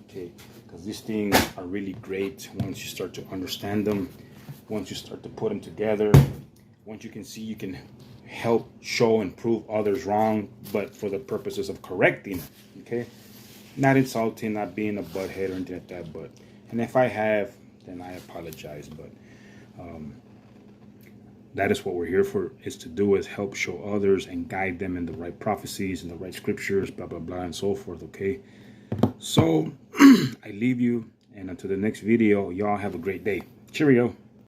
Okay, because these things are really great once you start to understand them, once you start to put them together, once you can see you can help show and prove others wrong, but for the purposes of correcting, okay? Not insulting, not being a butthead or anything like that, but, and if I have, then I apologize, but that is what we're here for, is to do, is help show others and guide them in the right prophecies and the right scriptures, blah, blah, blah, and so forth, okay? So, I leave you, and until the next video, y'all have a great day. Cheerio.